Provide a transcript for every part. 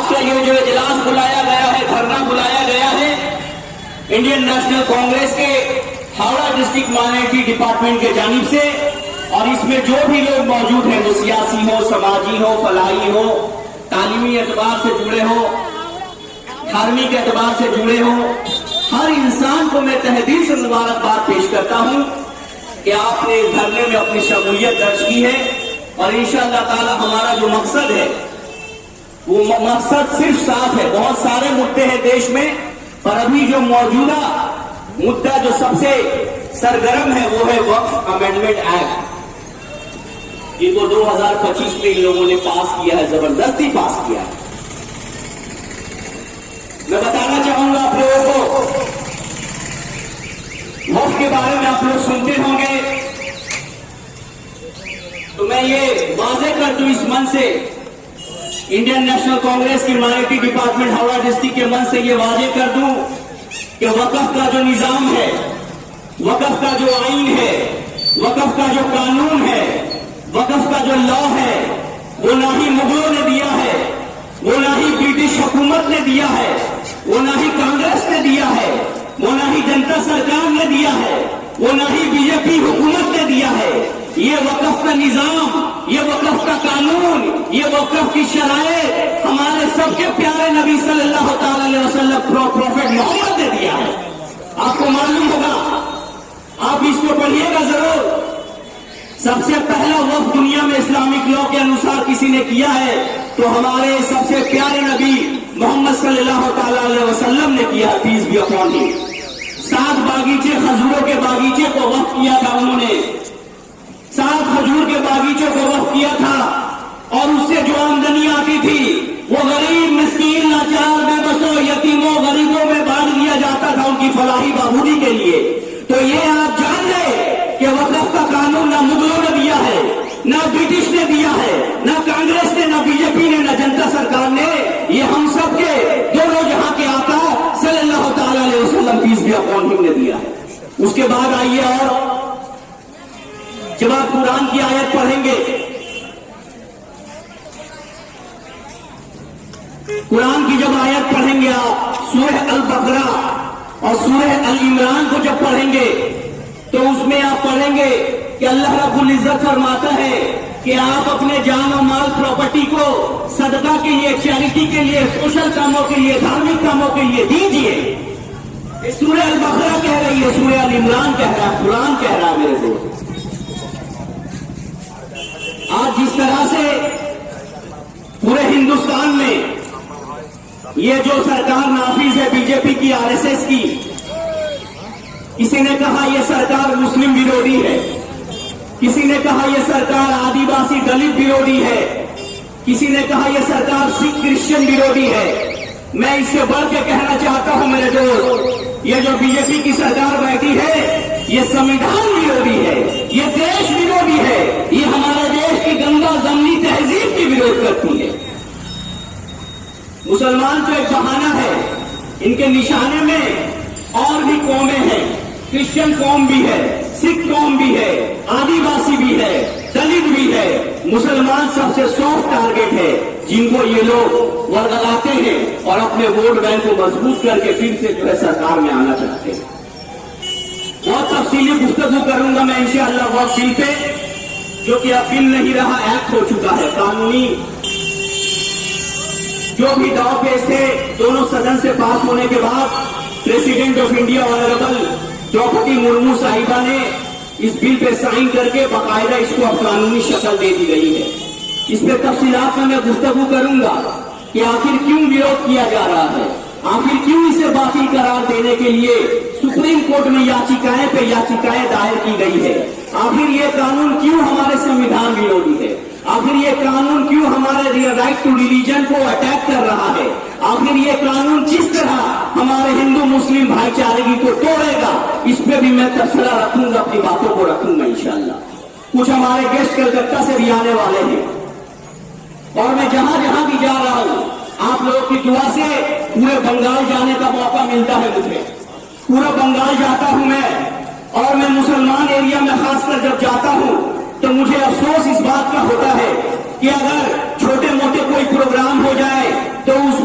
आज का ये जो इजलास बुलाया गया है, धरना बुलाया गया है इंडियन नेशनल कांग्रेस के हावड़ा डिस्ट्रिक्ट माइनॉरिटी डिपार्टमेंट के जानिब से, और इसमें जो भी लोग मौजूद हैं, वो सियासी हो, समाजी हो, फलाही हो, तालीमी एतबार से जुड़े हो, धार्मिक एतबार से जुड़े हो, हर इंसान को मैं तहदील से मुबारकबाद पेश करता हूं कि आपने इस धरने में अपनी शमूलियत दर्ज की है। और इंशाअल्लाह ताला हमारा जो मकसद है वो मकसद सिर्फ साफ है। बहुत सारे मुद्दे हैं देश में, पर अभी जो मौजूदा मुद्दा जो सबसे सरगर्म है वो है वक्फ अमेंडमेंट एक्ट, जिनको 2025 में इन लोगों ने पास किया है, जबरदस्ती पास किया है। मैं बताना चाहूंगा आप लोगों को, वक्फ के बारे में आप लोग सुनते होंगे, तो मैं ये वाजे कर दूं इस मन से, इंडियन नेशनल कांग्रेस की माइनॉरिटी डिपार्टमेंट हावड़ा डिस्ट्रिक्ट के मन से ये वाजे कर दूं कि वक्फ का जो निजाम है, वक्फ का जो आइन है, वक्फ का जो कानून है, वक्फ का जो लॉ है, वो ना ही मुगलों ने दिया है, वो ना ही ब्रिटिश हुकूमत ने दिया है, वो ना ही कांग्रेस ने दिया है, वो ना ही जनता सरकार ने दिया है, वो ना ही बीजेपी हुकूमत ने दिया है। ये वक्फ का निजाम, ये वक्फ का कानून, ये वक्फ की शराइत हमारे सबके प्यारे नबी सल्लल्लाहु अलैहि वसल्लम प्रोफेट मोहम्मद ने दिया है। आपको मालूम होगा, आप इसको पढ़िएगा जरूर। सबसे पहला वक्फ दुनिया में इस्लामिक लॉ के अनुसार किसी ने किया है तो हमारे सबसे प्यारे नबी मोहम्मद सल्लल्लाहु अलैहि वसल्लम ने किया, पीस बी अपॉन हिम। 7 बागीचे, खजूरों के बागीचे को वक्फ किया था उन्होंने, 7 खजूर के बागीचों को वक्फ किया था, और उससे जो आमदनी आती थी वो गरीब, मिस्कीन, लाचार, बेबसों, यतीमों, गरीबों में बांट दिया जाता था उनकी फलाही बहबूदी के लिए। तो ये आप जान गए कि वक्फ का कानून ना मुगलों ने दिया है, ना ब्रिटिश ने दिया है, ना कांग्रेस ने, ना बीजेपी ने, ना जनता सरकार ने, ये हम सब के दोनों जहां के आका सल्लल्लाहु अलैहि वसल्लम पीस बी अपॉन हिम ने दिया है। उसके बाद आइए, और जब आप कुरान की आयत पढ़ेंगे, कुरान की जब आयत पढ़ेंगे आप, सूरह अल बकरा और सूरह अल इमरान को जब पढ़ेंगे तो उसमें आप पढ़ेंगे कि अल्लाह रब्बुल इज्जत फरमाता है कि आप अपने जान और माल प्रॉपर्टी को सदका के लिए, चैरिटी के लिए, सोशल कामों के लिए, धार्मिक कामों के लिए दीजिए। सूरह अल बकरा कह रही है, सूरह अल इमरान कह रहा है, कुरान कह रहा है मेरे दोस्त। आज जिस तरह से पूरे हिंदुस्तान में ये जो सरकार नाफिज है बीजेपी की, आरएसएस की, किसी ने कहा यह सरकार मुस्लिम विरोधी है, किसी ने कहा यह सरकार आदिवासी दलित विरोधी है, किसी ने कहा यह सरकार सिख क्रिश्चियन विरोधी है। मैं इससे बढ़ के कहना चाहता हूं मेरे दोस्त, ये जो बीजेपी की सरकार बैठी है ये संविधान विरोधी है, ये देश विरोधी है, ये हमारे देश की गंगा जमनी तहजीब की विरोध करती है। मुसलमान तो एक बहाना है, इनके निशाने में और भी कौमें हैं, क्रिश्चियन कौम भी है, सिख कौम भी है, आदिवासी भी है, दलित भी है। मुसलमान सबसे सॉफ्ट टारगेट है जिनको ये लोग वर्गलाते हैं और अपने वोट बैंक को मजबूत करके फिर से जो है सरकार में आना चाहते हैं। बहुत तफसीली गुफ्तगू करूंगा मैं इंशाअल्लाह वक्फ बिल पे, जो कि अब बिल नहीं रहा, एक्ट हो चुका है। कानूनी जो भी दाव पेश थे दोनों सदन से पास होने के बाद president of India honourable Droupadi Murmu साहिबा ने इस बिल पे साइन करके बाकायदा इसको अब कानूनी शक्ल दे दी गई है। इस पे तफसीलात में मैं गुफ्तगू करूंगा कि आखिर क्यों विरोध किया जा रहा है, आखिर क्यों इसे बातिल करार देने के लिए सुप्रीम कोर्ट में याचिकाएं पे याचिकाएं दायर की गई है, आखिर ये कानून क्यों हमारे संविधान विरोधी है, आखिर ये कानून क्यों हमारे राइट टू रिलीजन को अटैक कर रहा है, आखिर ये कानून किस तरह हमारे हिंदू मुस्लिम भाईचारे को तोड़ेगा, इस पे भी मैं तबसरा रखूंगा, अपनी बातों को रखूंगा इंशाअल्लाह। कुछ हमारे गेस्ट कलकत्ता से भी आने वाले हैं और मैं जहां जहां भी जा रहा हूं आप लोगों की दुआ से पूरे बंगाल जाने का मौका मिलता है मुझे। पूरा बंगाल जाता हूं मैं, और मैं मुसलमान एरिया में खासकर जब जाता हूं तो मुझे अफसोस इस बात का होता है कि अगर छोटे मोटे कोई प्रोग्राम हो जाए तो उस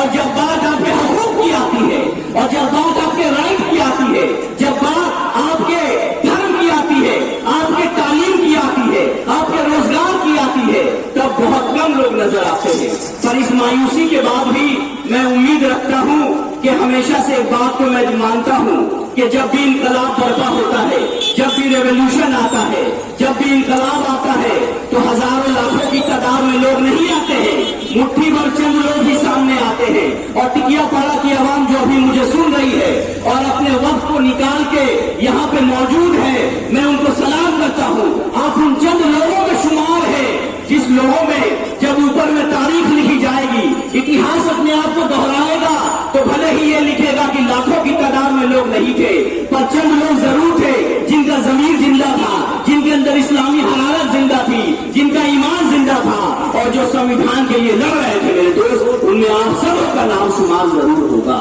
और जब बात आपके हकूक की आती है, और जब बात आपके राइट की आती है, जब बात आपके धर्म की आती है, आपके तालीम की आती है, आपके रोजगार की आती है, तब बहुत कम लोग नजर आते हैं। पर इस मायूसी के बाद भी मैं उम्मीद रखता हूं कि हमेशा से एक बात को मैं मानता हूं कि जब भी इनकलाब बर्पा होता है, जब भी रेवोल्यूशन आता है, जब भी इनकलाब आता है, तो हजारों लाखों की तादाद में लोग नहीं आते हैं, मुट्ठी भर चंद लोग ही सामने आते हैं। और टिकिया पाड़ा की आवाम जो अभी मुझे सुन रही है और अपने वक्त को निकाल के यहाँ पे मौजूद है, मैं उनको सलाम करता हूँ। आप उन चंद लोगों में शुमार है जिस लोगों में जब ऊपर में तारीख लिखी जाएगी, इतिहास अपने आप को दोहराएगा, तो भले ही ये लिखेगा कि लाखों की तादाद में लोग नहीं थे, पर चंद लोग जरूर थे जिनका जमीर जिंदा था, जिनके अंदर इस्लामी हरारत जिंदा थी, जिनका ईमान जिंदा था, और जो संविधान के लिए लड़ रहे थे। मेरे दोस्त, उनमें आप सबका नाम शुमार जरूर होगा।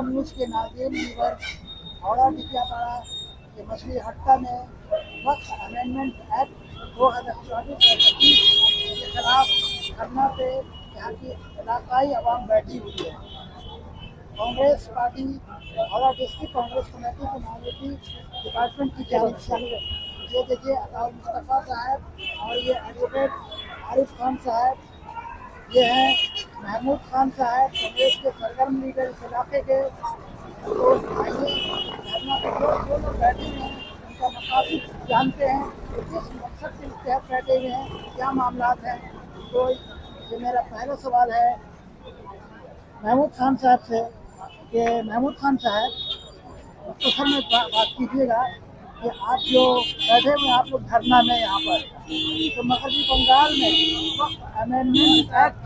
न्यूज के नाज़रीन व्यूअर, हावड़ा टिकिया पाड़ा के मछली हट्टा में वक्फ अमेंडमेंट एक्ट 2024 के खिलाफ धरना पे यहाँ की इलाकाई अवाम बैठी हुई है। Congress party Howrah district Congress committee के माइनॉरिटी डिपार्टमेंट की जानिब से ये देखिए अताउल मुस्तफ़ा साहब और ये एडवोकेट आरिफ खान साहब, ये हैं महमूद खान साहब, कांग्रेस के सरगर्म लीडर इस इलाके के। तो आइए धरना पे जो लोग बैठे हुए हैं उनका मकासद जानते हैं, तो किस मकसद के तहत बैठे हुए हैं, क्या मामलात हैं। तो ये मेरा पहला सवाल है महमूद खान साहब से कि महमूद खान साहब तो सर में बात कीजिएगा कि आप जो बैठे हुए आप लोग धरना में यहाँ पर, तो मगरबी बंगाल में अमेंडमेंट एक्ट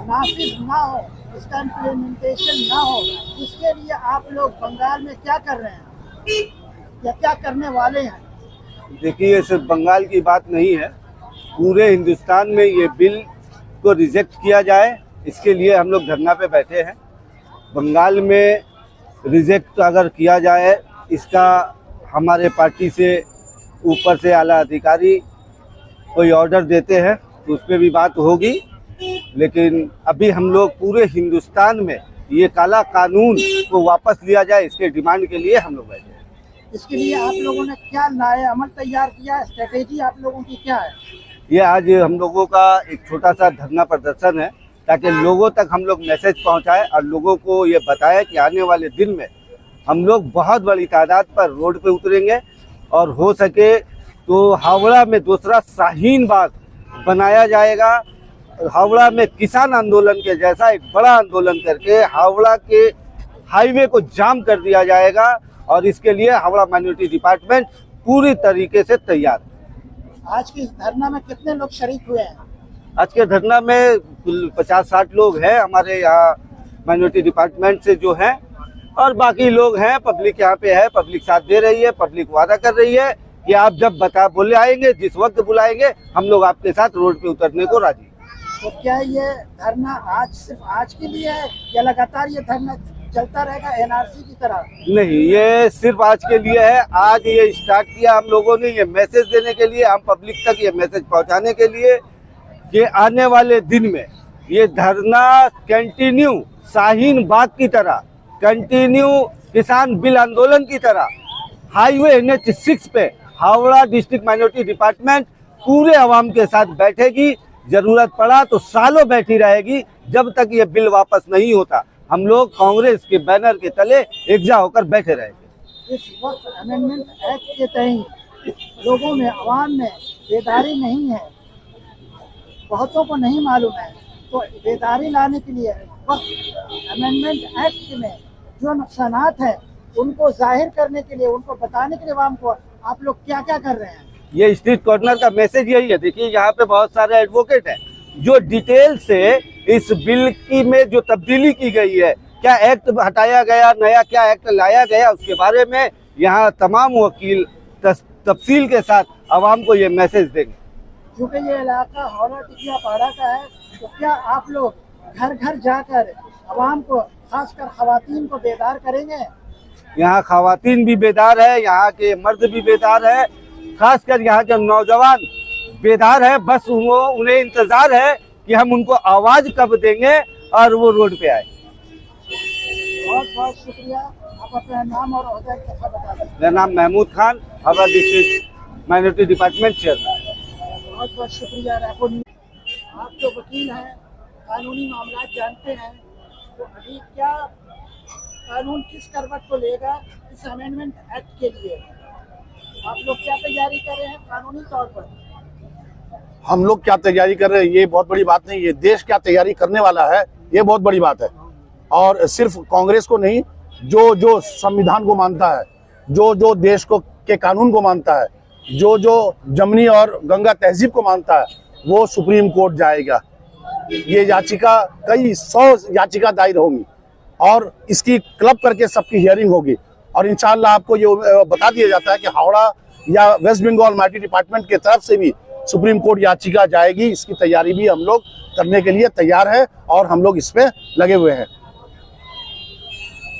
नाफिज ना हो, इसका इम्प्लीमेंटेशन ना हो, इसके लिए आप लोग बंगाल में क्या कर रहे हैं या क्या करने वाले हैं? देखिए, ये सिर्फ बंगाल की बात नहीं है, पूरे हिंदुस्तान में ये बिल को रिजेक्ट किया जाए, इसके लिए हम लोग धरना पे बैठे हैं। बंगाल में रिजेक्ट अगर किया जाए, इसका हमारे पार्टी से ऊपर से आला अधिकारी कोई ऑर्डर देते हैं तो उस पर भी बात होगी, लेकिन अभी हम लोग पूरे हिंदुस्तान में ये काला कानून को वापस लिया जाए, इसके डिमांड के लिए हम लोग बैठे हैं। इसके लिए आप लोगों ने क्या नए अमल तैयार किया, स्ट्रेटेजी आप लोगों की क्या है? ये आज हम लोगों का एक छोटा सा धरना प्रदर्शन है ताकि लोगों तक हम लोग मैसेज पहुंचाएं और लोगों को ये बताएं कि आने वाले दिन में हम लोग बहुत बड़ी तादाद पर रोड पे उतरेंगे और हो सके तो हावड़ा में दूसरा शाहीन बाग बनाया जाएगा। हावड़ा में किसान आंदोलन के जैसा एक बड़ा आंदोलन करके हावड़ा के हाईवे को जाम कर दिया जाएगा और इसके लिए हावड़ा माइनॉरिटी डिपार्टमेंट पूरी तरीके से तैयार है। आज के इस धरना में कितने लोग शरीक हुए हैं? आज के धरना में 50-60 लोग हैं हमारे यहाँ माइनॉरिटी डिपार्टमेंट से जो हैं, और बाकी लोग हैं, पब्लिक यहाँ पे है, पब्लिक साथ दे रही है, पब्लिक वादा कर रही है कि आप जब बोले आएंगे, जिस वक्त बुलाएंगे, हम लोग आपके साथ रोड पे उतरने को राजी। तो क्या ये धरना आज सिर्फ आज के लिए है या लगातार ये धरना चलता रहेगा एनआरसी की तरह? नहीं, ये सिर्फ आज के लिए है। आज ये स्टार्ट किया हम लोगों ने, ये मैसेज देने के लिए, हम पब्लिक तक ये मैसेज पहुंचाने के लिए कि आने वाले दिन में ये धरना कंटिन्यू शाहीन बाग की तरह, कंटिन्यू किसान बिल आंदोलन की तरह हाईवे NH6 पे हावड़ा डिस्ट्रिक्ट माइनॉरिटी डिपार्टमेंट पूरे अवाम के साथ बैठेगी। जरूरत पड़ा तो सालों बैठी रहेगी, जब तक ये बिल वापस नहीं होता हम लोग कांग्रेस के बैनर के तले एकजा होकर बैठे रहेंगे। इस वक्त अमेंडमेंट एक्ट के तहत लोगों में, अवाम में बेदारी नहीं है, बहुतों को नहीं मालूम है, तो बेदारी लाने के लिए वक्त अमेंडमेंट एक्ट में जो नुकसानात हैं उनको जाहिर करने के लिए, उनको बताने के लिए अवाम को आप लोग क्या क्या कर रहे हैं? ये स्ट्रीट कॉर्नर का मैसेज यही है। देखिए, यहाँ पे बहुत सारे एडवोकेट हैं जो डिटेल से इस बिल की में जो तब्दीली की गई है, क्या एक्ट हटाया गया, नया क्या एक्ट लाया गया, उसके बारे में यहाँ तमाम वकील तफसील के साथ आवाम को ये मैसेज देंगे। क्योंकि ये इलाका हावड़ा टिकिया पाड़ा का है, तो क्या आप लोग घर घर जाकर आवाम को, खासकर खवातीन को बेदार करेंगे? यहाँ खवातीन भी बेदार है, यहाँ के मर्द भी बेदार है, खासकर यहाँ के नौजवान बेदार है, बस उन्हें इंतजार है कि हम उनको आवाज कब देंगे और वो रोड पे आए। बहुत बहुत शुक्रिया। आप अपना नाम और ओहदा कैसा बता दें? मेरा नाम Mahmood Khan, Howrah district minority department chairman. बहुत बहुत शुक्रिया। रायपुर आप जो वकील हैं, कानूनी मामला जानते हैं, तो अभी क्या कानून किस करवट को लेगा इस अमेंडमेंट एक्ट के लिए? आप लोग क्या तैयारी कर रहे हैं कानूनी तौर पर? हम लोग क्या तैयारी कर रहे हैं ये बहुत बड़ी बात नहीं, ये देश क्या तैयारी करने वाला है ये बहुत बड़ी बात है। और सिर्फ कांग्रेस को नहीं, जो संविधान को मानता है, जो देश को के कानून को मानता है, जो जमनी और गंगा तहजीब को मानता है, वो सुप्रीम कोर्ट जाएगा। ये याचिका कई 100 याचिका दायर होंगी और इसकी क्लब करके सबकी हियरिंग होगी। और इंशाअल्लाह आपको ये बता दिया जाता है कि हावड़ा या वेस्ट बंगाल माइनॉरिटी डिपार्टमेंट की तरफ से भी सुप्रीम कोर्ट याचिका जाएगी। इसकी तैयारी भी हम लोग करने के लिए तैयार है और हम लोग इस पे लगे हुए हैं।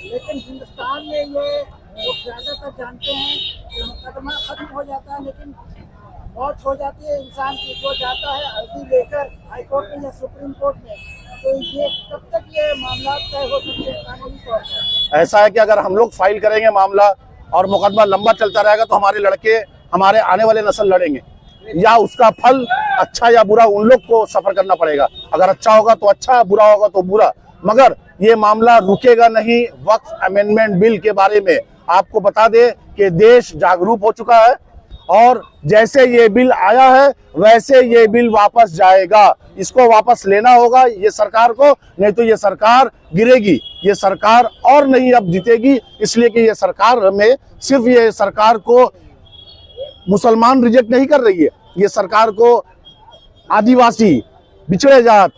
लेकिन हिंदुस्तान में ये लोग ज्यादातर जानते हैं कि मुकदमा खत्म हो जाता है लेकिन मौत हो जाती है इंसान की, जो जाता है अर्जी लेकर हाई कोर्ट में या सुप्रीम कोर्ट में, तो ये कब तक ये मामला तय हो सकते हैं कानूनी तौर पर? ऐसा है कि अगर हम लोग फाइल करेंगे मामला और मुकदमा लंबा चलता रहेगा तो हमारे लड़के, हमारे आने वाले नस्ल लड़ेंगे, या उसका फल अच्छा या बुरा उन लोग को सफर करना पड़ेगा। अगर अच्छा होगा तो अच्छा, बुरा होगा तो बुरा, मगर ये मामला रुकेगा नहीं। वक्फ अमेंडमेंट बिल के बारे में आपको बता दे कि देश जागरूक हो चुका है और जैसे ये बिल आया है वैसे ये बिल वापस जाएगा। इसको वापस लेना होगा ये सरकार को, नहीं तो ये सरकार गिरेगी, ये सरकार और नहीं अब जीतेगी। इसलिए कि ये सरकार में सिर्फ ये सरकार को मुसलमान रिजेक्ट नहीं कर रही है, ये सरकार को आदिवासी, पिछड़े जात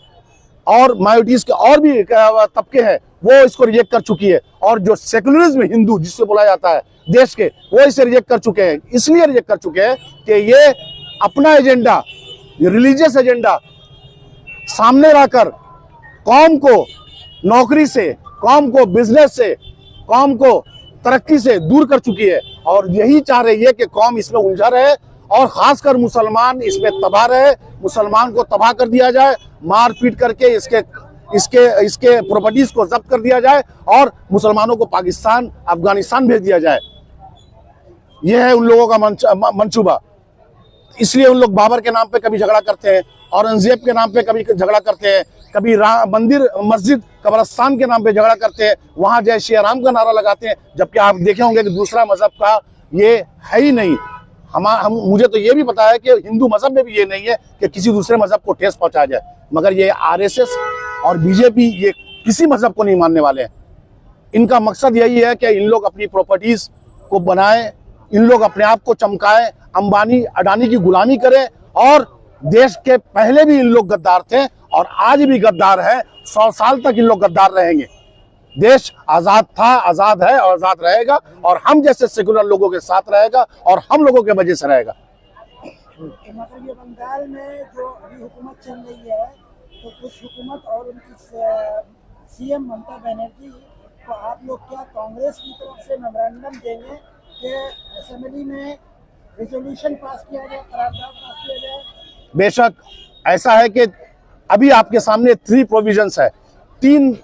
और माइनॉरिटीज के और भी तबके हैं वो इसको रिजेक्ट कर चुकी है। और जो सेकुलरिज्म हिंदू जिससे बोला जाता है देश के, वो इसे रिजेक्ट कर चुके हैं। इसलिए रिजेक्ट कर चुके हैं कि ये अपना एजेंडा, रिलीजियस एजेंडा सामने लाकर कौम को नौकरी से, कौम को बिजनेस से, कौम को तरक्की से दूर कर चुकी है। और यही चाह रही है कि कौम इसमें उलझा रहे और खासकर मुसलमान इसमें तबाह रहे, मुसलमान को तबाह कर दिया जाए, मार पीट करके इसके प्रॉपर्टीज को जब्त कर दिया जाए और मुसलमानों को पाकिस्तान, अफगानिस्तान भेज दिया जाए। यह है उन लोगों का मंसूबा। इसलिए उन लोग बाबर के नाम पे कभी झगड़ा करते हैं, औरंगजेब के नाम पे कभी झगड़ा करते हैं, कभी मंदिर, मस्जिद, कब्रिस्तान के नाम पे झगड़ा करते हैं, वहां जय श्री राम का नारा लगाते हैं, जबकि आप देखे होंगे कि दूसरा मजहब का ये है ही नहीं। मुझे तो ये भी पता है कि हिंदू मजहब में भी ये नहीं है कि किसी दूसरे मजहब को ठेस पहुंचाया जाए, मगर ये आरएसएस और बीजेपी ये किसी मजहब को नहीं मानने वाले हैं। इनका मकसद यही है कि इन लोग अपनी प्रॉपर्टीज को बनाएं, इन लोग अपने आप को चमकाएं, अंबानी अडानी की गुलामी करें। और देश के पहले भी इन लोग गद्दार थे और आज भी गद्दार है, 100 साल तक इन लोग गद्दार रहेंगे। देश आजाद था, आजाद है और आजाद रहेगा और हम जैसे सेकुलर लोगों के साथ रहेगा और हम लोगों के वजह से रहेगा। मतलब ये बंगाल में जो अभी हुकूमत चल रही है, तो उस हुकूमत और उनकी सीएम ममता बनर्जी को आप लोग क्या कांग्रेस की तरफ से मेमोरेंडम देंगे कि असेंबली में रेजोल्यूशन पास किया जाए, करारदाद पास किया जाए? बेशक ऐसा है कि अभी आपके सामने 3 प्रोविजंस है, 3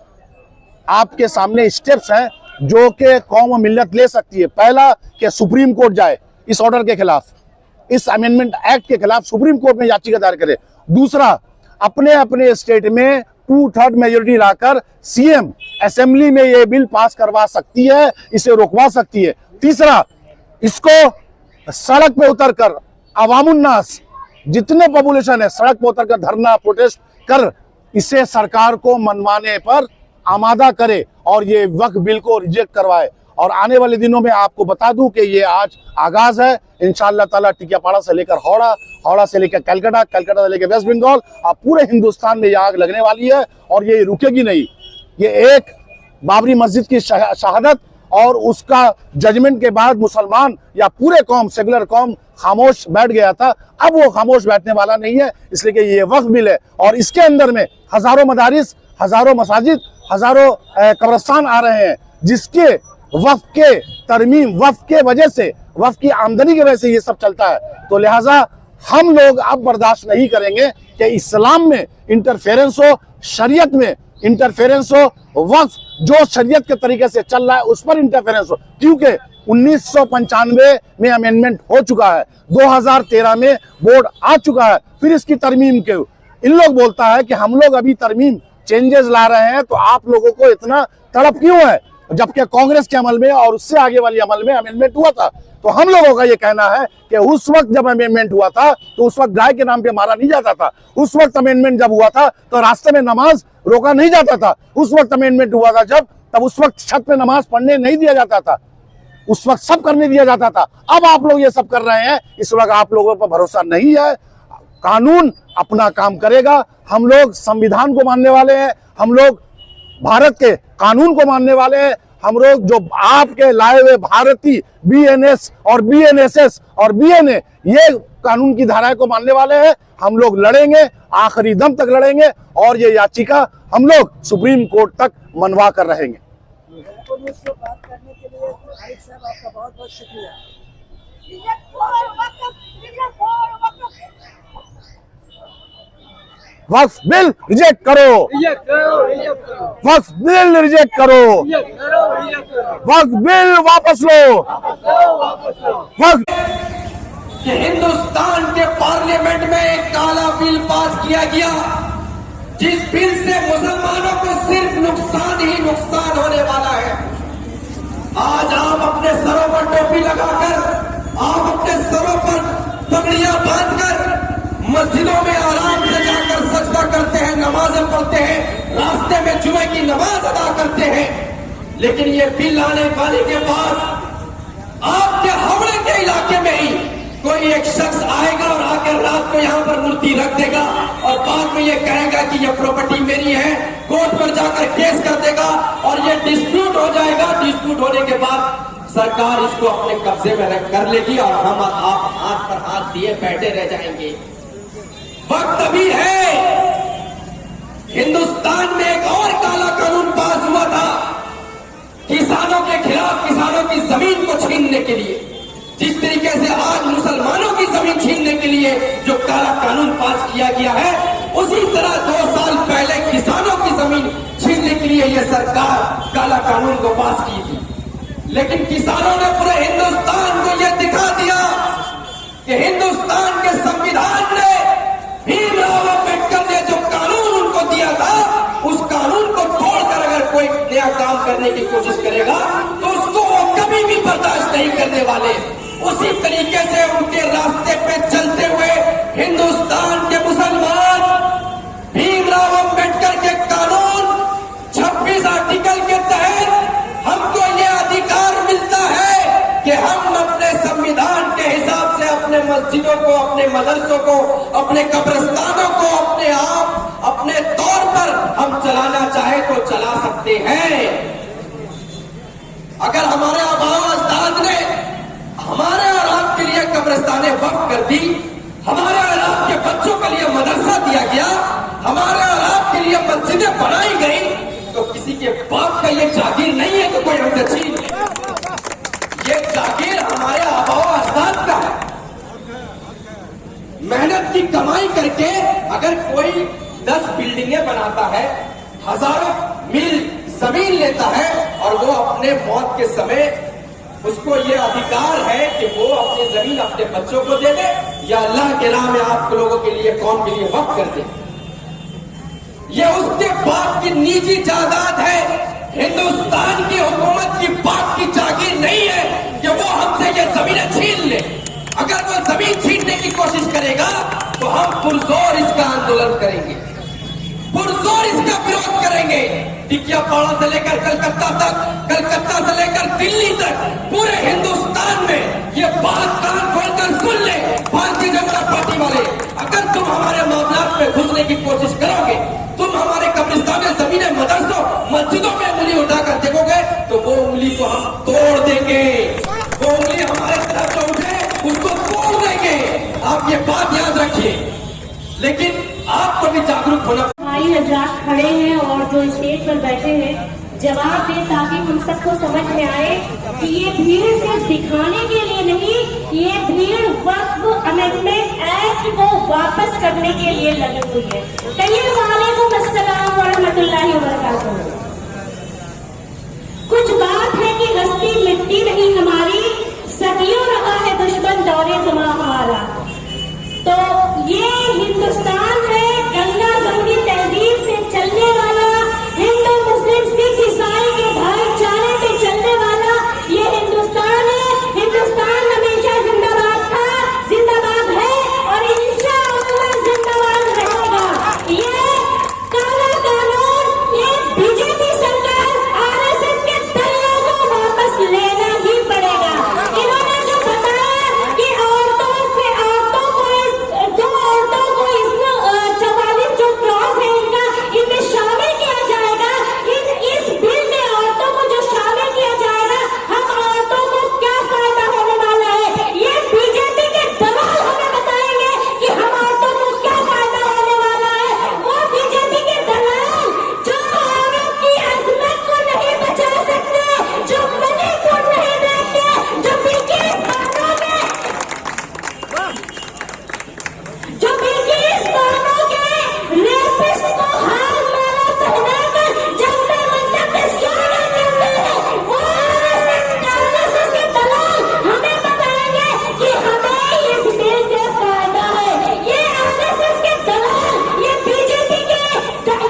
आपके सामने स्टेप्स हैं जो कि कौम मिल्लत ले सकती है। पहला कि सुप्रीम कोर्ट जाए इस ऑर्डर के खिलाफ, इस अमेंडमेंट एक्ट के खिलाफ सुप्रीम कोर्ट में याचिका दायर करे। दूसरा, अपने अपने स्टेट में 2/3 मेजोरिटी लाकर सीएम असेंबली में ये बिल पास करवा सकती है, इसे रोकवा सकती है। तीसरा, इसको सड़क पे उतरकर अवामुन्नास, जितने पॉपुलेशन है, सड़क पे उतरकर धरना, प्रोटेस्ट कर इसे सरकार को मनवाने पर आमादा करे और ये वक्फ बिल को रिजेक्ट करवाए। और आने वाले दिनों में आपको बता दूं कि ये आज आगाज है इंशाअल्लाह ताला, टिकियापाड़ा से लेकर हावड़ा, हावड़ा से लेकर कलकत्ता, कलकत्ता से लेकर वेस्ट बंगाल, और पूरे हिंदुस्तान में ये आग लगने वाली है और ये रुकेगी नहीं। ये एक बाबरी मस्जिद की शहादत और उसका जजमेंट के बाद मुसलमान या पूरे कौम, सेकुलर कौम खामोश बैठ गया था, अब वो खामोश बैठने वाला नहीं है। इसलिए कि ये वक्फ बिल है और इसके अंदर में हजारों मदारिस, हजारों मसाजिद, हजारों कब्रिस्तान आ रहे हैं, जिसके वक्फ के तरमीम, वक्फ के वजह से, वक्फ की आमदनी की वजह से ये सब चलता है। तो लिहाजा हम लोग अब बर्दाश्त नहीं करेंगे कि इस्लाम में इंटरफेरेंस हो, शरीयत में इंटरफेरेंस हो, वक्फ जो शरीयत के तरीके से चल रहा है उस पर इंटरफेरेंस हो। क्योंकि 1995 में अमेंडमेंट हो चुका है, 2013 में बोर्ड आ चुका है, फिर इसकी तरमीम के इन लोग बोलता है कि हम लोग अभी तरमीम चेंजेस ला रहे हैं, तो आप लोगों को इतना तड़प क्यों है, जबकि कांग्रेस के अमल में और उससे आगे वाली अमल में अमेंडमेंट हुआ था। तो हम लोगों का ये कहना है कि उस वक्त जब अमेंडमेंट हुआ था तो उस वक्त गाय के नाम पे मारा नहीं जाता था, उस वक्त अमेंडमेंट जब हुआ था तो रास्ते में नमाज रोका नहीं जाता था, उस वक्त अमेंडमेंट हुआ था जब तब उस वक्त छत पे नमाज पढ़ने नहीं दिया जाता था, उस वक्त सब करने दिया जाता था। अब आप लोग ये सब कर रहे हैं, इस वक्त आप लोगों पर भरोसा नहीं है। कानून अपना काम करेगा, हम लोग संविधान को मानने वाले हैं, हम लोग भारत के कानून को मानने वाले हैं, हम लोग जो आपके लाए हुए भारतीय बीएनएस और बीएनएसएस और बीएनए ये कानून की धाराएं को मानने वाले हैं। हम लोग लड़ेंगे, आखिरी दम तक लड़ेंगे और ये याचिका हम लोग सुप्रीम कोर्ट तक मनवा कर रहेंगे। मुझसे बात करने के लिए भाई साहब आपका बहुत बहुत शुक्रिया। वक्फ बिल रिजेक्ट करो, वक्फ बिल रिजेक्ट करो, वक्फ बिल वापस लो, वक्फ। कि हिंदुस्तान के पार्लियामेंट में एक काला बिल पास किया गया, जिस बिल से मुसलमानों को सिर्फ नुकसान ही नुकसान होने वाला है। आज आप अपने सरों पर टोपी लगाकर, आप अपने सरों पर पगड़ियां बांधकर मस्जिदों में आराम से जाकर सजदा करते हैं, नमाजें पढ़ते हैं, रास्ते में जुमे की नमाज अदा करते हैं। लेकिन ये बिल आने वाले के बाद आपके हावड़े के इलाके में ही कोई एक शख्स आएगा और आकर रात को यहाँ पर मूर्ति रख देगा और बाद में ये कहेगा कि ये प्रॉपर्टी मेरी है, कोर्ट पर जाकर केस कर देगा और ये डिस्प्यूट हो जाएगा। डिस्प्यूट होने के बाद सरकार इसको अपने कब्जे में कर लेगी और हम आप हाथ पर हाथ दिए बैठे रह जाएंगे। वक्त अभी है। हिंदुस्तान में एक और काला कानून पास हुआ था किसानों के खिलाफ, किसानों की जमीन को छीनने के लिए। जिस तरीके से आज मुसलमानों की जमीन छीनने के लिए जो काला कानून पास किया गया है, उसी तरह 2 साल पहले किसानों की जमीन छीनने के लिए यह सरकार काला कानून को पास की थी। लेकिन किसानों ने पूरे हिंदुस्तान को यह दिखा दिया कि हिंदुस्तान के संविधान ने, भीमराव अम्बेडकर ने जो कानून उनको दिया था, उस कानून को तोड़कर अगर कोई नया काम करने की कोशिश करेगा तो उसको वो कभी भी बर्दाश्त नहीं करने वाले। उसी तरीके से उनके रास्ते पे चलते हुए हिंदुस्तान के मुसलमान भीमराव अम्बेडकर के कानून 26 आर्टिकल के तहत हमको ये अधिकार मिलता है कि हम अपने संविधान के हिसाब से अपने मस्जिदों को, अपने मदरसों को, अपने कब्रिस्तानों को अपने आप अपने तौर पर हम चलाना चाहे तो चला सकते हैं। अगर हमारे आबा अजदाद ने हमारे और आपके लिए कब्रिस्तानें वक्फ कर दी, हमारे और आपके बच्चों के लिए मदरसा दिया गया, हमारे और आपके लिए मस्जिदें बनाई गई, तो किसी के बाप का ये जागीर नहीं है कि कोई हमसे छीन ले। ये जागीर हमारे आबा अजदाद का है। मेहनत की कमाई करके अगर कोई 10 बिल्डिंगें बनाता है, हजारों मील जमीन लेता है और वो अपने मौत के समय उसको ये अधिकार है कि वो अपनी जमीन अपने बच्चों को दे दे या अल्लाह के राह में आप लोगों के लिए, कौम के लिए वक्फ कर दे। ये उसके बाप की निजी जायदाद है। हिंदुस्तान की हुकूमत की बाप की जागीर नहीं है कि वो हमसे ये जमीनें छीन ले। अगर वो जमीन छीनने की कोशिश करेगा तो हम पुरजोर इसका आंदोलन करेंगे, पुरजोर इसका विरोध करेंगे। टिकियापाड़ा से लेकर कलकत्ता तक, कलकत्ता से लेकर दिल्ली तक, पूरे हिंदुस्तान में ये बात कान खोलकर सुन ले भारतीय जनता पार्टी वाले। अगर तुम हमारे मामलात में घुसने की कोशिश करोगे, तुम हमारे कब्रिस्तान में, जमीनें, मदरसों, मस्जिदों में उंगली उठाकर देखोगे तो वो उंगली को हम तोड़ देंगे। वो उंगली हमारे तरफ जो उठे उसको तोड़ देंगे। आप ये बात याद रखिए। लेकिन आपको भी जागरूक होना। भाई हजरात खड़े हैं और जो स्टेज पर बैठे हैं, जवाब दें ताकि हम सबको समझ में आए कि ये भीड़ सिर्फ दिखाने के लिए नहीं, ये भीड़ वक्फ अमेंडमेंट एक्ट वापस करने के लिए लगी हुई है। कहिए वालेकुम अस्सलाम व रहमतुल्लाहि व बरकातुहू। कुछ बात है कि हस्ती मिटती नहीं हमारी, सदियों रहा है दुश्मन दौरे जमा हमारा। तो ये हिंदुस्तान है, गंगा जमुनी तहजीब से चलने वाला, हिंदू मुस्लिम सिख ईसाई के भाईचारे पे चलने वाला ये हिंदुस्तान है। हिंदुस्तान हमेशा जिंदाबाद था, जिंदाबाद है और इंशाअल्लाह जिंदाबाद रहेगा। ये काला कानून, ये बीजेपी सरकार, आरएसएस के दलों को वापस लेना ही पड़ेगा। इन्होंने जो बताया कि औरतों को इस 44 जो क्लॉज है इनका, इनमें शामिल किया जाएगा। इस बिल में औरतों को जो शामिल किया जाएगा, हम औरतों को क्या फायदा होने वाला है, ये बीजेपी के दलाल हमें बताएंगे कि हम औरतों को क्या फायदा होने वाला है। वो बीजेपी के दलाल जो औरत की अजमत को नहीं बचा सकते, जो मनी को नहीं देखते, जो बिल्किस बानों के रेपिस्ट को हार माला पहनाकर जनता मंदिर में स्वागत करते हैं, वो आरएसएस के दलाल हमें बताएंगे कि हमें इस बिल से फायदा है। ये आरएसएस के दलाल, ये बीजेपी के,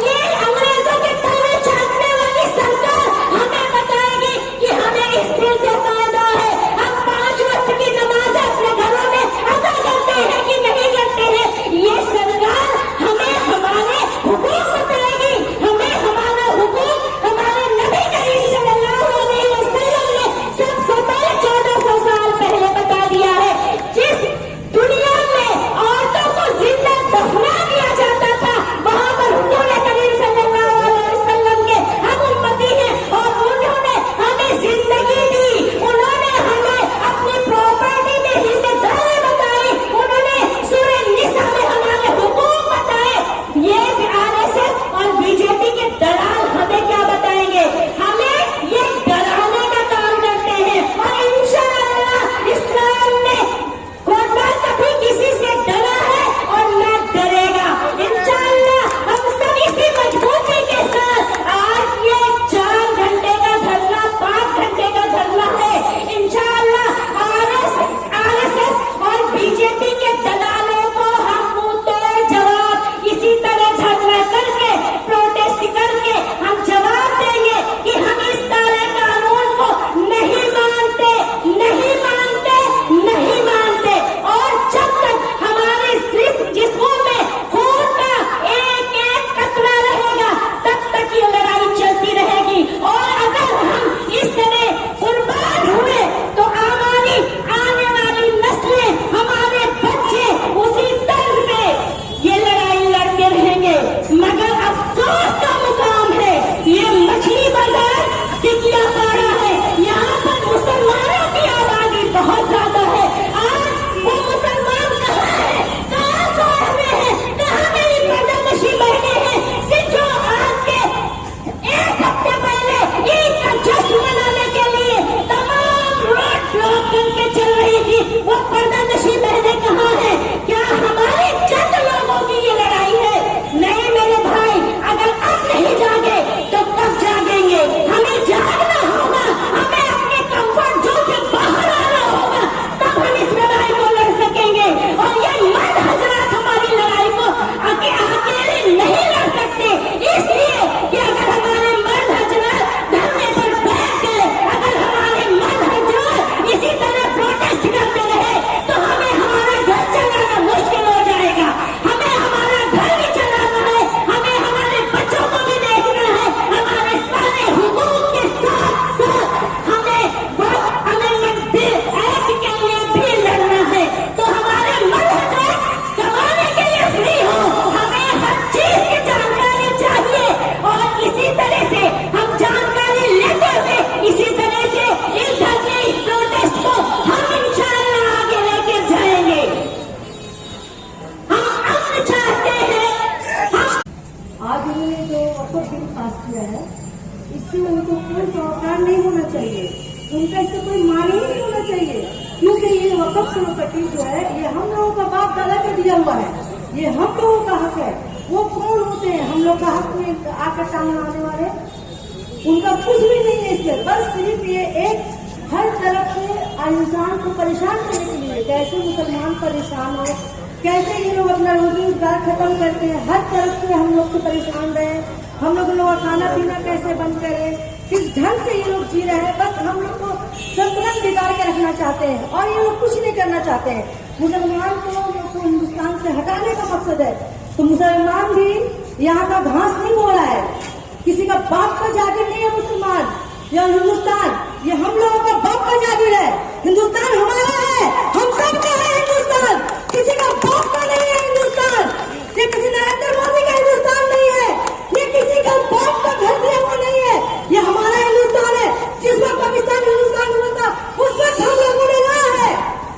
ये अंग्रेजों के ताने चाटने वाली सरकार हमें बताएगी कि हमें इस बिल से फायदा है। हम 5 वक्त की नमाज अपने घरों में अदा करते हैं कि नहीं करते हैं, ये सरकार हमें हमारे हुकूक बताएगी। हमें हमारा हुकूक हमारे नबी करीम सल्लल्लाहु अलैहि वसल्लम ने सबसे पहले 1400 साल पहले बता दिया है। जिस दुनिया में औरतों को जिंदा दफना दिया जाता था, वहां पर हुजूर करीम सल्लल्लाहु अलैहि वसल्लम के हम उम्मती हैं और उन्होंने हमें जिंदगी दी, उन्होंने हमें अपनी प्रॉपर्टी में हिस्सेदारी बताई, उन्होंने सूरह निसा में हमारे हुकूक बताए। ये आरएसएस और बीजेपी के दलाल हमें क्या बताएंगे? हमें ये डराने का काम करते हैं और इंशाअल्लाह इस्लाम में कोई कभी किसी से डरा है और न डरेगा। इंशाअल्लाह हम सब इसी मजबूती के साथ, आज ये 4 घंटे का धरना, 5 घंटे का धरना है, इंशाअल्लाह आरएसएस और बीजेपी के दलालों को हम मुंह तोड़ जवाब इसी तरह धरना करके, प्रोटेस्ट करके हम जवाब देंगे कि हम इस काले कानून को नहीं मानते, नहीं मानते, नहीं मानते। और जब तक हमारे जिस्मों में खून का एक एक कतरा रहेगा, तब तक ये लड़ाई चलती रहेगी। और अगर हम इस तरह कुर्बान हुए तो हमारी आने वाली नस्लें, हमारे बच्चे उसी तर्ज पे ये लड़ाई लड़ते रहेंगे। मगर अफसोस का मुकाम है, ये मछली बाजार टिकिया पाड़ा है, यहाँ पर मुसलमानों की आबादी बहुत ज्यादा है। आज वो मुसलमान कहाँ है, कहाँ सोए हुए हैं, कहाँ मेरी पर्दानशी बहनें हैं, सिर्फ जो आज के 1 हफ्ते पहले ईद का जश्न मनाने के लिए तमाम रोड ब्लॉक करके चल रही थी, वो पर्दानशी बहनें कहाँ हैं? क्या हमारे चंद लोगों की ये लड़ाई है? नहीं मेरे भाई, अगर अब नहीं जागे तो कब जागेंगे? हमें जागना होगा, हमें अपने कंफर्ट जोन से बाहर आना होगा, तब हम इस लड़ाई को लड़ सकेंगे। और ये मर्द हजरात हमारी लड़ाई को अकेले नहीं लड़ सकते, इसलिए कि अगर हमारे मर्द हजरात धरने पर बैठ गए, अगर हमारे मर्द हजरात इसी तरह प्रोटेस्ट करते रहे, तो हमें हमारा घर चलाना मुश्किल हो जाएगा। हमें हमारा घर भी चलाना है, हमें हमारे बच्चों को भी देखना है, हमारे सारे हुकूक के साथ साथ हमें अमेंडमेंट बिल एक्ट के लिए भी लड़ना है। तो हमारे मर्द हजरात कमाने के लिए फ्री हो, हमें हर चीज की जानकारी चाहिए। और इसी तरह से हम जानकारी लेते हुए, इसी तरह से इस धरने, इस प्रोटेस्ट को हम इंशाअल्लाह आगे लेके जाएंगे। हम अमन चाहते हैं। आज उन्होंने जो वक़्फ़ बिल पास किया है, इससे उनको कोई प्रावधान नहीं होना चाहिए, उनका इससे कोई मान ही नहीं होना चाहिए, क्योंकि ये वक़्फ़ प्रॉपर्टी जो है ये हम लोगों का बाप दादा का दिया हुआ है। ये हम लोगों का हक है। वो कौन होते हैं हम लोग का हक में आकर सामने आने वाले? उनका कुछ भी नहीं है इससे, बस सिर्फ ये एक हर तरफ से इंसान को परेशान करने के लिए, कैसे मुसलमान परेशान हो, कैसे ये लोग अपना रोजगार खत्म करते हैं, हर तरफ से हम लोग को परेशान रहे, हम लोग का खाना पीना कैसे बंद करें, किस ढंग से ये लोग जी रहे हैं, बस हम लोग को संतुलन बिगाड़ के रखना चाहते हैं और ये लोग कुछ नहीं करना चाहते हैं। मुसलमान को हिंदुस्तान से हटाने का मकसद है, तो मुसलमान भी यहाँ का घास नहीं बोला है, किसी का बाप का जागीर नहीं है मुसलमान या हिंदुस्तान, ये हम लोगों का बाप का जागीर है। हिंदुस्तान हमारा है, हम सबका है हिंदुस्तान, किसी का बाप का नहीं है हिंदुस्तान। ये किसी नरेंद्र मोदी का हिंदुस्तान नहीं है, ये किसी का बाप का घर दिया हुआ नहीं है, ये हमारा हिंदुस्तान है। जिस वक्त पाकिस्तान हिंदुस्तान हुआ था उस वक्त हम लोगों ने लड़ा है,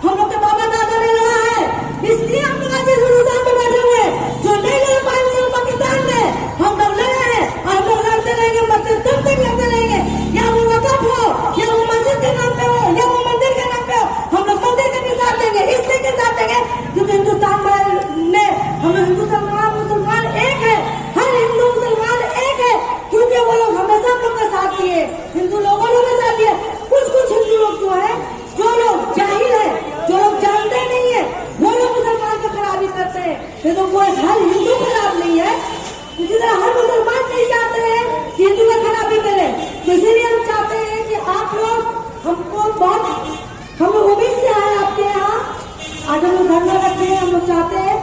हम लोग के बाबा दादा ने लड़ा है, इसलिए हम लोग आज हिंदुस्तान में बैठे हुए हैं। जो नहीं लड़ पाएंगे पाकिस्तान में, हम लोग लड़े हैं और हम लोग लड़ते रहेंगे, मरते दम तक लड़ते रहेंगे। या वो वक़्फ़ हो, या वो मस्जिद के नाम पे हो, या वो मंदिर के नाम पे हो, हम लोग मंदिर के भी साथ देंगे, इसलिए के साथ देंगे क्योंकि हिंदुस्तान में हम लोग मुसलमान एक है, हर हिंदू मुसलमान एक है, क्योंकि वो लोग हमेशा हम लोग का साथ दिए, हिंदू लोगों ने हमें साथ दिया। कुछ हिंदू लोग जो है, जो लोग जाहिल है, जो लोग जानते नहीं है, वो लोग मुसलमान को खराबी करते हैं, लेकिन वो हर हिंदू खराब नहीं है। इसी तरह हर मुसलमान नहीं चाहते हैं कि हिंदू का खराबी करें, तो इसीलिए हम चाहते हैं कि आप लोग हमको बहुत, हम लोग उम्मीद से आए आपके यहाँ, आज हम लोग धरना रखते हैं। हम लोग चाहते हैं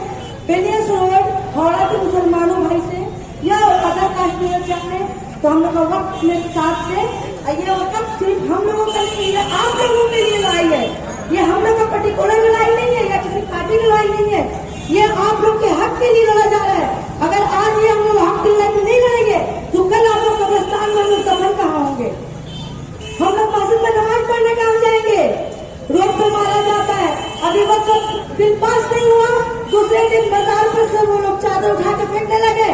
बेनियस रोड हावड़ा के मुसलमानों भाई से या अदर काश्मीर जाने, तो हम लोग का वक्त में साथ से ये वक्त सिर्फ हम लोगों का नहीं है, आप लोगों के लिए लड़ाई है। ये हम लोग का पर्टिकुलर लड़ाई नहीं है या किसी पार्टी की लड़ाई नहीं है, ये आप लोग के हक के लिए लड़ा जा रहा है। अगर आज ये हम लोग हक के लिए नहीं लड़ेंगे तो कल आप लोग कब्रिस्तान में लोग दफन कहाँ होंगे? हम लोग मस्जिद में नमाज पढ़ने कहाँ जाएंगे? रोड पर मारा जाता है, अभी वक्त बिल पास नहीं हुआ, दूसरे दिन बाजार पर से वो लोग चादर उठा के फेंकने लगे,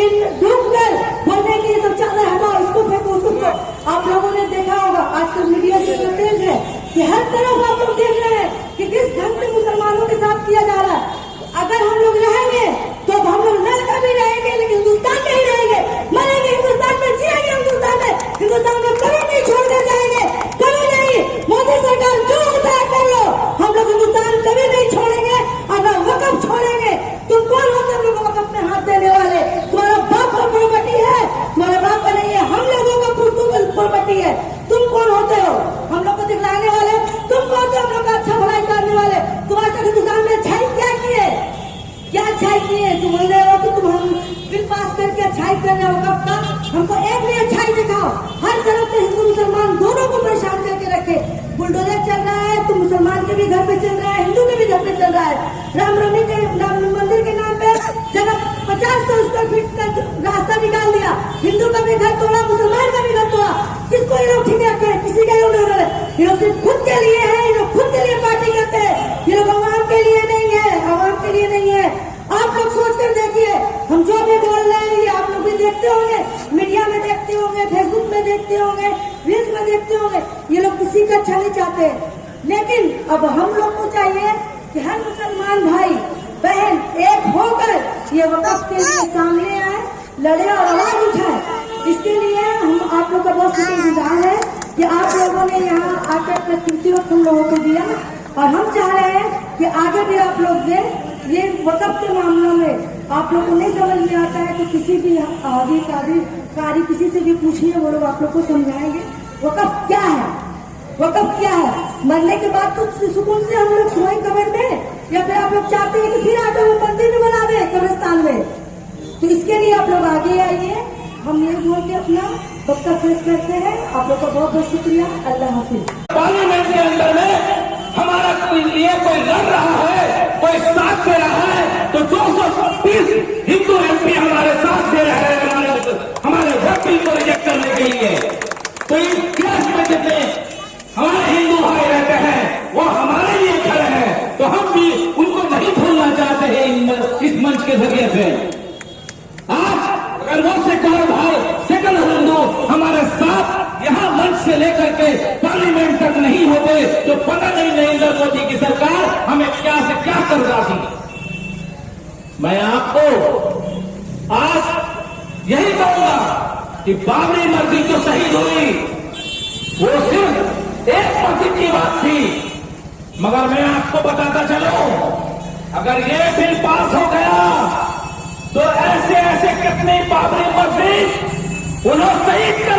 इन डूब कर बोलने की सब चादर हटाओ, इसको फेंको उसको फेंको। आप लोगों ने देखा होगा आजकल मीडिया से तेज है कि हर तरफ आप लोग देख रहे हैं कि किस ढंग से मुसलमानों के साथ किया जा रहा है। अगर हम लोग रहेंगे तो हम लोग नर का भी रहेंगे, लेकिन हिंदुस्तान में ही रहेंगे, मरेंगे हिंदुस्तान में, जिएंगे हिंदुस्तान में, हिंदुस्तान में कभी नहीं छोड़कर जाएंगे, कभी नहीं। मोदी सरकार जो होता है कर लो, हम लोग हिंदुस्तान कभी नहीं छोड़ेंगे और न वक़्फ़ छोड़ेंगे। तुम कौन होते हम लोग वक़्फ़ में हाथ देने वाले? तुम्हारा बाप का प्रॉपर्टी है, तुम्हारा बाप का नहीं है, हम लोगों का प्रॉपर्टी है। तुम कौन होते हो हम लोग को दिखलाने वाले? तुम कौन हो हम लोग का अच्छा भलाई करने वाले? तुम्हारे तक हिंदुस्तान में अच्छाई क्या किए, क्या अच्छाई किए? तुम बोल रहे हो कि तुम हम बिल पास करके अच्छाई कर रहे हो, कब का हमको एक भी अच्छाई दिखाओ। हर तरफ से हिंदू मुसलमान दोनों को परेशान करके रखे, बुलडोजर चल रहा है तो मुसलमान के भी घर पे चल रहा है, हिंदू के भी घर पे चल रहा है। रामनवमी के राम मंदिर के नाम पे जगह 50 स्क्वायर फीट का रास्ता निकाल दिया, हिंदू का भी घर तोड़ा, मुसलमान का भी घर तोड़ा। किसको ये लोग ठीक रखे? किसी का ये लोग ये लोग सिर्फ खुद के लिए है, ये लोग खुद के लिए पार्टी करते हैं, ये लोग आवाम के लिए नहीं है, आवाम के लिए नहीं है। आप लोग सोच कर देखिए, हम जो भी बोल रहे हैं ये आप लोग भी देखते होंगे, मीडिया में देखते होंगे, फेसबुक में देखते होंगे, रील्स में देखते होंगे, ये लोग किसी का अच्छा नहीं चाहते। लेकिन अब हम लोग को चाहिए कि हर मुसलमान भाई बहन एक होकर ये वक़्फ़ के लिए सामने आए, लड़े और आवाज उठाए। इसके लिए हम आप लोग का बहुत शुक्रगुजार है कि आप लोगों ने यहाँ आकर अपना कीमती वक्त हम लोगों को दिया, और हम चाह रहे हैं कि आगे भी आप लोग दें। ये वक़्फ़ के मामलों में आप लोग को नहीं समझ में आता है तो किसी भी कारी किसी से भी पूछिए, वो लोग आप लोग को समझाएंगे वक़्फ़ क्या है। वक़्फ़ क्या है? मरने के बाद तो सुकून से हम लोग सोए कब्र में, या फिर आप लोग चाहते हैं कि फिर आगे वो मंदिर में बना दे कब्रिस्तान में? तो इसके लिए आप लोग आगे आइए। हम ये बोल के अपना वक्तव्य पेश करते हैं। आप लोग का बहुत बहुत शुक्रिया। अल्लाह हाफिज। पार्लियामेंट के अंदर में हमारा कोई लड़ रहा है, कोई साथ दे रहा है, तो 230 हिंदू एमपी हमारे साथ दे रहे हैं हमारे वोट बिल को रिजेक्ट करने के लिए। तो इस देश में जितने हमारे हिंदू भाई रहते हैं वो हमारे लिए खड़े हैं, तो हम भी उनको नहीं भूलना चाहते हैं इस मंच के जरिए से। आज अगर वो सेकुलर भाई, सेकुलर हिंदू हमारे साथ यहाँ मंच से लेकर के पार्लियामेंट तक नहीं होते तो पता नहीं नरेंद्र मोदी की सरकार हमें क्या से क्या कर रही थी। मैं आपको आज यही कहूंगा कि बाबरी मस्जिद जो शहीद हुई वो सिर्फ एक मस्जिद की बात थी, मगर मैं आपको बताता चलूं, अगर ये बिल पास हो गया तो ऐसे ऐसे कितनी बाबरी मस्जिद उन्हें शहीद कर